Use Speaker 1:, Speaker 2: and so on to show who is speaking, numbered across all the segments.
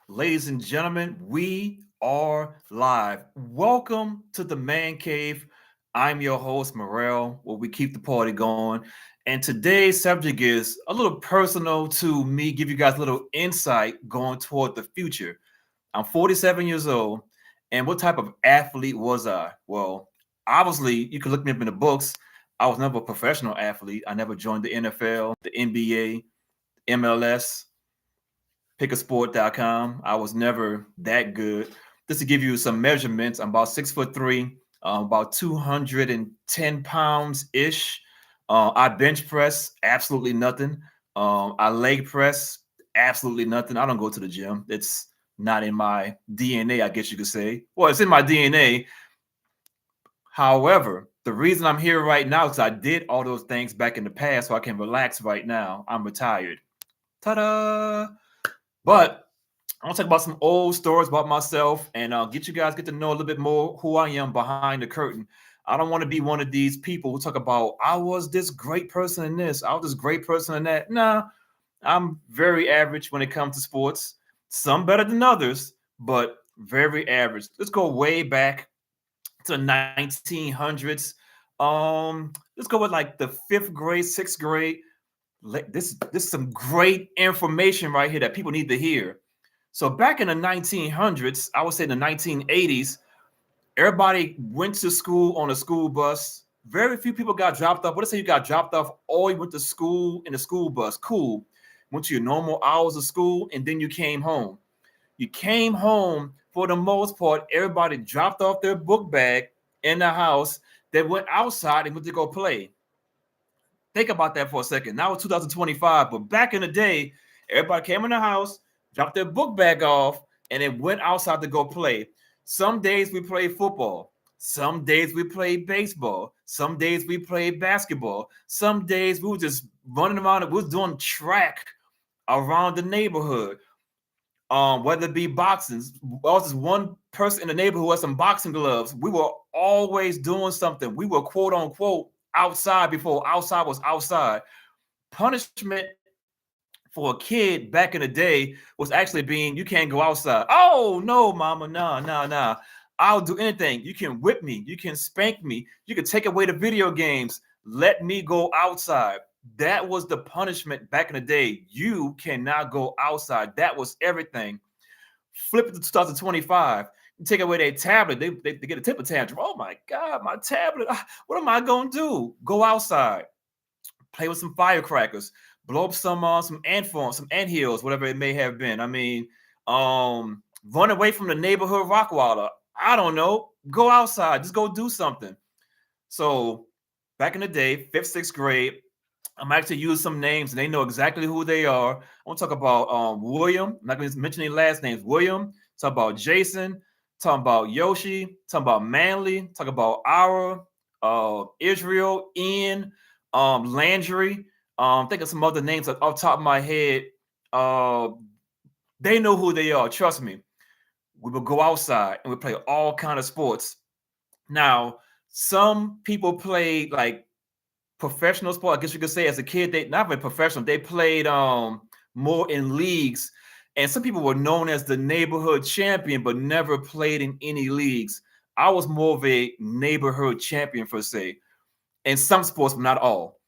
Speaker 1: Ladies and gentlemen, we are live. Welcome to the Man Cave. I'm your host, Morel, where we keep the party going. And today's subject is a little personal to me, give you guys a little insight going toward the future. I'm 47 years old, and what type of athlete was I? Well, obviously, you can look me up in the books. I was never a professional athlete. I never joined the NFL, the NBA, MLS, pickasport.com. I was never that good. Just to give you some measurements, I'm about 6'3", about 210 pounds ish. I bench press absolutely nothing. I leg press absolutely nothing. I don't go to the gym. It's not in my DNA, I guess you could say. Well, it's in my DNA. However, the reason I'm here right now is I did all those things back in the past, so I can relax right now. I'm retired. Ta-da! But I want to talk about some old stories about myself and get you guys get to know a little bit more who I am behind the curtain. I don't want to be one of these people who talk about I was this great person in this, I was this great person in that. Nah, I'm very average when it comes to sports. Some better than others, but very average. Let's go way back to 1900s. Let's go with like the fifth grade, sixth grade. This is some great information right here that people need to hear. So back in the 1900s, I would say the 1980s, everybody went to school on a school bus. Very few people got dropped off. What let's say you got dropped off, or you went to school in a school bus. Cool. Went to your normal hours of school, and then you came home. You came home for the most part. Everybody dropped off their book bag in the house. They went outside and went to go play. Think about that for a second. Now it's 2025, but back in the day, everybody came in the house, dropped their book bag off, and then went outside to go play. Some days we played football. Some days we played baseball. Some days we played basketball. Some days we were just running around. We was doing track around the neighborhood. Whether it be boxing, I was just one person in the neighborhood who had some boxing gloves. We were always doing something. We were quote unquote outside before outside was outside. Punishment for a kid back in the day was actually being you can't go outside. Oh no, mama, no, no, no. I'll do anything. You can whip me, you can spank me, you can take away the video games. Let me go outside. That was the punishment back in the day. You cannot go outside. That was everything. Flip it to 2025. You take away their tablet, they get a temper tantrum. Oh my God, my tablet. What am I going to do? Go outside, play with some firecrackers, blow up some ant farms, some ant hills, whatever it may have been. I mean, run away from the neighborhood Rockwaller. I don't know. Go outside. Just go do something. So back in the day, fifth, sixth grade, I'm actually use some names and they know exactly who they are. I want to talk about William. I'm not going to mention any last names. William. Talk about Jason. Talking about Yoshi. Talking about Manly. Talk about Ara, Israel, Ian, Landry. Think of some other names off the top of my head. Uh, they know who they are. Trust me. We will go outside and we play all kind of sports. Now, some people play like professional sport. I guess you could say as a kid, they not very professional. They played more in leagues, and some people were known as the neighborhood champion, but never played in any leagues. I was more of a neighborhood champion per se, in some sports, but not all.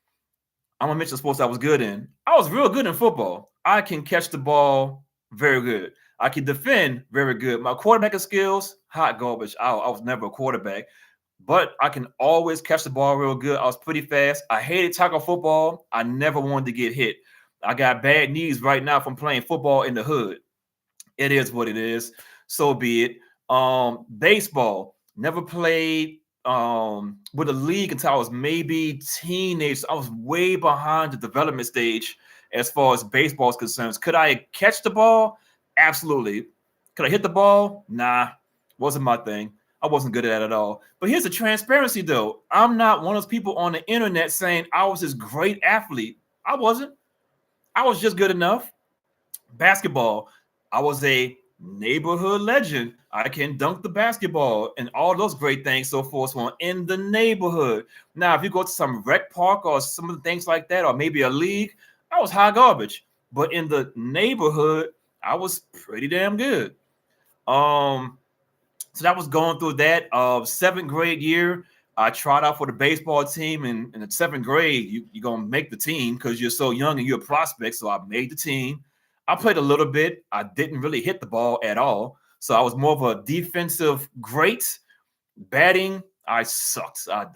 Speaker 1: I'm gonna mention sports I was good in. I was real good in football. I can catch the ball very good. I can defend very good. My quarterbacking skills, hot garbage. I was never a quarterback, but I can always catch the ball real good. I was pretty fast. I hated tackle football. I never wanted to get hit. I got bad knees right now from playing football in the hood. It is what it is. So be it. Baseball. Never played with a league until I was maybe teenage. I was way behind the development stage as far as baseball is concerned. Could I catch the ball? Absolutely. Could I hit the ball? Nah, wasn't my thing. I wasn't good at it at all. But here's the transparency though. I'm not one of those people on the internet saying I was this great athlete. I wasn't. I was just good enough. Basketball, I was a neighborhood legend. I can dunk the basketball and all those great things, so forth, so on in the neighborhood. Now, if you go to some rec park or some of the things like that, or maybe a league, I was high garbage. But in the neighborhood, I was pretty damn good. So that was going through that. Seventh grade year, I tried out for the baseball team. And in the seventh grade, you're going to make the team because you're so young and you're a prospect. So I made the team. I played a little bit. I didn't really hit the ball at all. So I was more of a defensive great. Batting, I sucked. I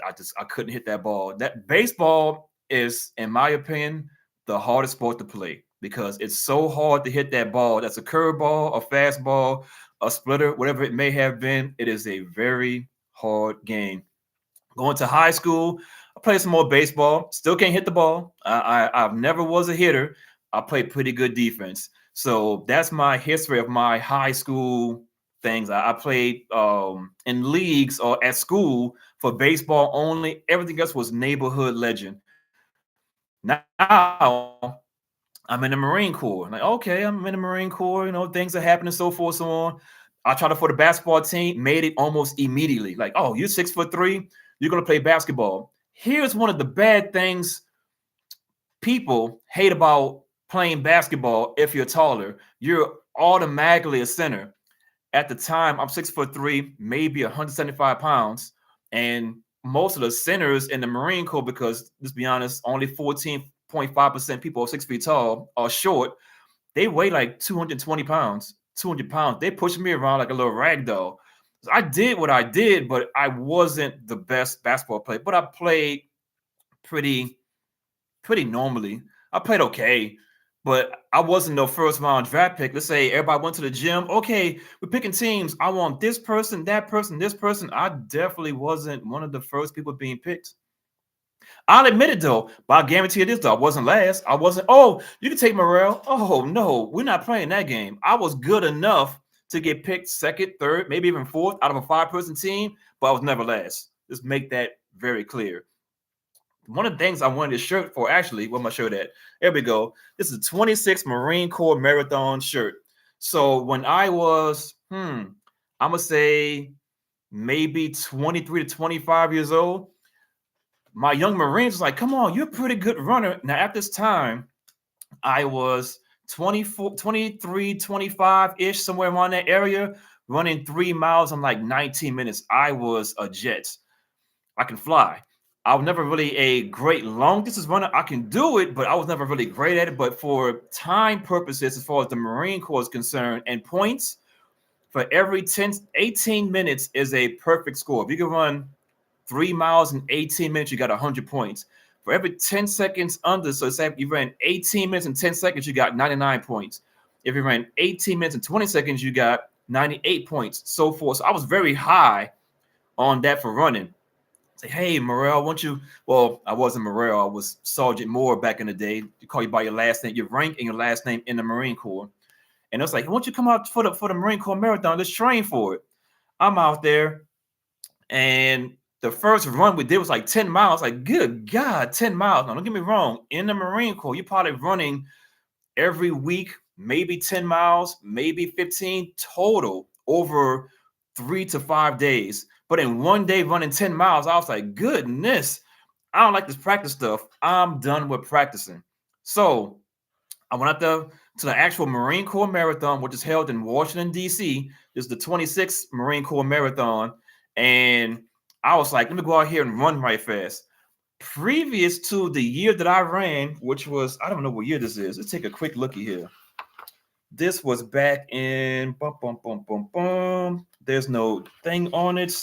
Speaker 1: couldn't hit that ball. That baseball is, in my opinion, the hardest sport to play because it's so hard to hit that ball. That's a curveball, a fastball, a splitter, whatever it may have been. It is a very hard game. Going to high school, I played some more baseball. Still can't hit the ball. I've never was a hitter. I played pretty good defense. So that's my history of my high school things. I played in leagues or at school for baseball only. Everything else was neighborhood legend. Now I'm in the Marine Corps. Like, okay, I'm in the Marine Corps. Things are happening, so forth, so on. I tried to for the basketball team, made it almost immediately. Like, oh, you're 6'3", you're gonna play basketball. Here's one of the bad things people hate about playing basketball. If you're taller, you're automatically a center. At the time, I'm 6'3", maybe 175 pounds, and most of the centers in the Marine Corps, because let's be honest, only 14.5% people are 6 feet tall are short. They weigh like 220 pounds, 200 pounds. They push me around like a little rag doll. So I did what I did, but I wasn't the best basketball player. But I played pretty normally. I played okay, but I wasn't no first round draft pick. Let's say everybody went to the gym. Okay, we're picking teams. I want this person, that person, this person. I definitely wasn't one of the first people being picked. I'll admit it though, but I guarantee you this though, I wasn't last. I wasn't, oh, you can take Morrell. Oh no, we're not playing that game. I was good enough to get picked second, third, maybe even fourth out of a 5-person team, but I was never last. Just make that very clear. One of the things I wanted a shirt for, actually, where my shirt at? There we go. This is a 26 Marine Corps Marathon shirt. So when I was, I'm gonna say maybe 23 to 25 years old, my young Marines was like, come on, you're a pretty good runner. Now, at this time, I was 24, 23, 25-ish, somewhere around that area, running 3 miles in like 19 minutes. I was a jet. I can fly. I was never really a great long distance runner. I can do it, but I was never really great at it. But for time purposes, as far as the Marine Corps is concerned, and points, for every 18 minutes is a perfect score. If you can run 3 miles in 18 minutes, you got 100 points. For every 10 seconds under, so say you ran 18 minutes and 10 seconds, you got 99 points. If you ran 18 minutes and 20 seconds, you got 98 points, so forth. So I was very high on that for running. Say, hey, Morrell, won't you? Well, I wasn't Morrell. I was Sergeant Moore back in the day. You call you by your last name, your rank and your last name in the Marine Corps. And it's like, won't you come out for the Marine Corps Marathon? Let's train for it. I'm out there, and the first run we did was like 10 miles. Like, good God, 10 miles. Now, don't get me wrong. In the Marine Corps, you're probably running every week, maybe 10 miles, maybe 15 total over 3 to 5 days. But in one day running 10 miles, I was like, goodness, I don't like this practice stuff. I'm done with practicing. So I went out there to the actual Marine Corps Marathon, which is held in Washington, D.C. This is the 26th Marine Corps Marathon. And I was like, let me go out here and run right fast. Previous to the year that I ran, which was, I don't know what year this is. Let's take a quick looky here. This was back in, there's no thing on it.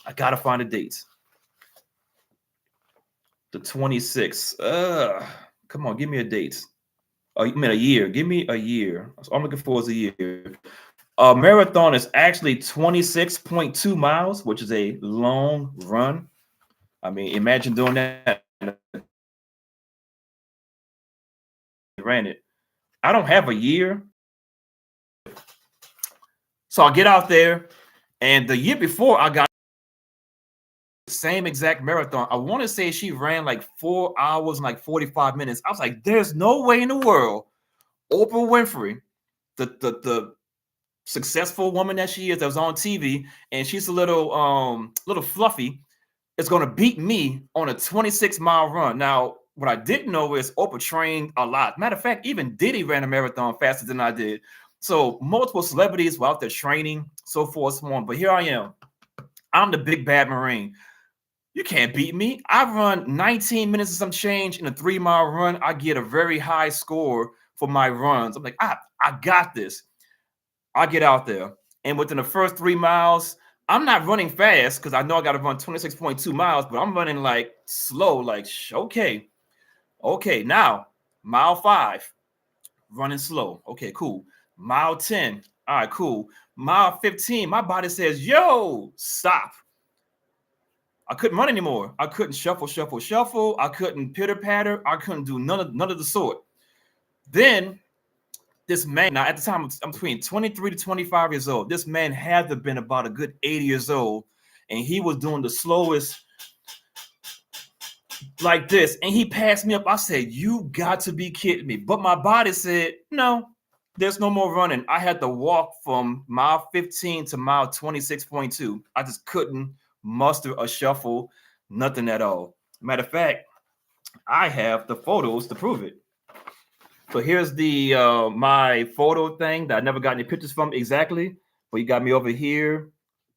Speaker 1: I got to find the dates. The 26th. Come on, give me a date. I mean, a year. Give me a year. All I'm looking for is a year. A marathon is actually 26.2 miles, which is a long run. I mean, imagine doing that. Ran it. I don't have a year. So I get out there, and the year before I got the same exact marathon. I want to say she ran like 4 hours and like 45 minutes. I was like, there's no way in the world Oprah Winfrey, the successful woman that she is, that was on TV, and she's a little fluffy, is going to beat me on a 26-mile run. Now, what I didn't know is Oprah trained a lot. Matter of fact, even Diddy ran a marathon faster than I did. So multiple celebrities were out there training, so forth, so on. But here I am. I'm the big bad Marine. You can't beat me. I run 19 minutes and some change in a 3-mile run. I get a very high score for my runs. I'm like, I got this. I get out there. And within the first 3 miles, I'm not running fast because I know I got to run 26.2 miles, but I'm running like slow, like, okay. Okay, now mile 5, running slow. Okay, cool. Mile 10. All right, cool. Mile 15, my body says, yo, stop. I couldn't run anymore. I couldn't shuffle. I couldn't pitter patter. I couldn't do none of the sort. Then this man, now at the time, I'm between 23 to 25 years old. This man had to have been about a good 80 years old, and he was doing the slowest like this, and he passed me up. I said, you got to be kidding me. But my body said, no, there's no more running. I had to walk from mile 15 to mile 26.2. I just couldn't muster a shuffle, nothing at all. Matter of fact, I have the photos to prove it. So here's the my photo thing that I never got any pictures from exactly, but you got me over here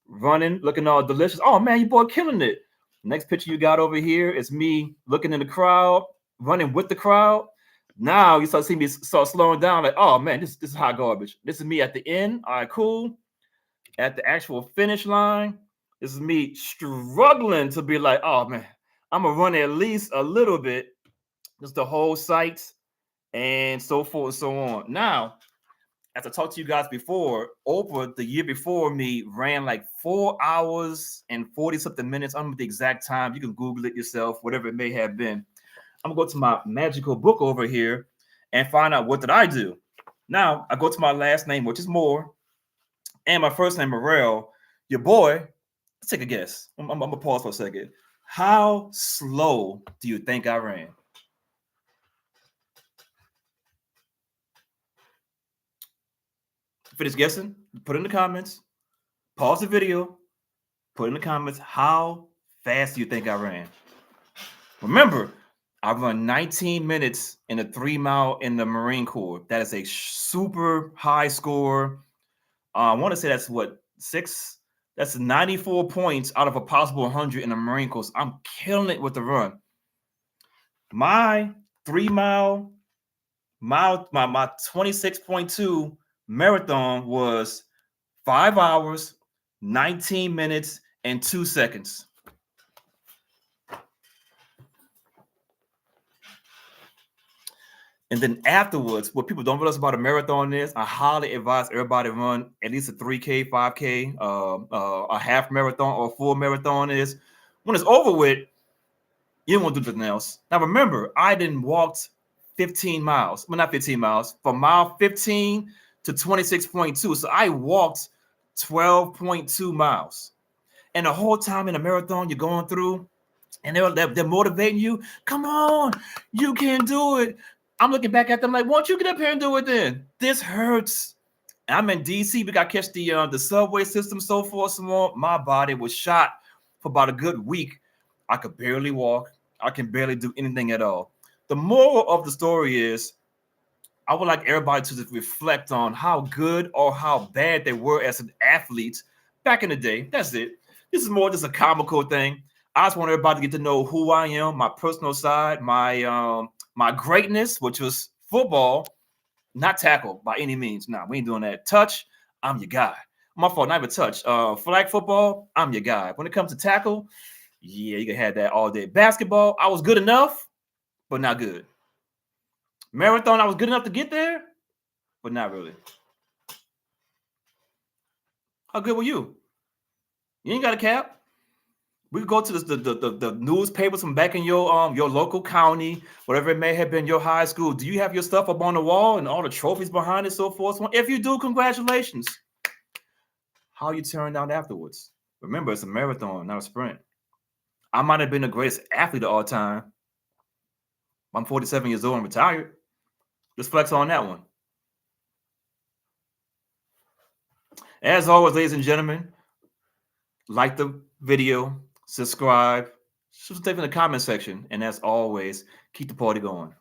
Speaker 1: running, looking all delicious. Oh man, you boy killing it. Next picture you got over here is me looking in the crowd, running with the crowd. Now you start seeing me start slowing down, like, oh man, this is hot garbage. This is me at the end. All right, cool. At the actual finish line, this is me struggling to be like, oh man, I'm gonna run at least a little bit. Just the whole sights and so forth and so on. Now, as I talked to you guys before, Oprah the year before me ran like 4 hours and 40 something minutes. I don't know the exact time. You can Google it yourself, whatever it may have been. I'm gonna go to my magical book over here and find out what did I do. Now I go to my last name, which is Moore, and my first name Morrell. Your boy, let's take a guess. I'm gonna pause for a second. How slow do you think I ran? Finish guessing, put in the comments, pause the video, put in the comments how fast do you think I ran. Remember, I run 19 minutes in a 3-mile in the Marine Corps. That is a super high score. I want to say that's what, 6? That's 94 points out of a possible 100 in the Marine Corps. I'm killing it with the run. My 3-mile, my 26.2 marathon was 5 hours, 19 minutes, and 2 seconds. And then afterwards, what people don't realize about a marathon is, I highly advise everybody run at least a 3K, 5K, a half marathon or a full marathon is. When it's over with, you don't want to do nothing else. Now remember, I didn't walk 15 miles. Well, not 15 miles. From mile 15 to 26.2. So I walked 12.2 miles. And the whole time in a marathon you're going through, and they're motivating you. Come on, you can do it. I'm looking back at them like, won't you get up here and do it then? This hurts. I'm in DC. We got to catch the subway system, so forth, so on. My body was shot for about a good week. I could barely walk. I can barely do anything at all. The moral of the story is, I would like everybody to just reflect on how good or how bad they were as an athlete back in the day. That's it. This is more just a comical thing. I just want everybody to get to know who I am, my personal side, my greatness, which was football, not tackle by any means. Nah, we ain't doing that. Touch, I'm your guy. My fault, not even touch. Flag football, I'm your guy. When it comes to tackle, yeah, you can have that all day. Basketball, I was good enough, but not good. Marathon, I was good enough to get there, but not really. How good were you? You ain't got a cap. We could go to the newspapers from back in your local county, whatever it may have been, your high school. Do you have your stuff up on the wall and all the trophies behind it, so forth? If you do, congratulations. How you turned out afterwards? Remember, it's a marathon, not a sprint. I might have been the greatest athlete of all time. I'm 47 years old and retired. Just flex on that one. As always, ladies and gentlemen, like the video, subscribe, Shoot some stuff in the comment section. And as always, keep the party going.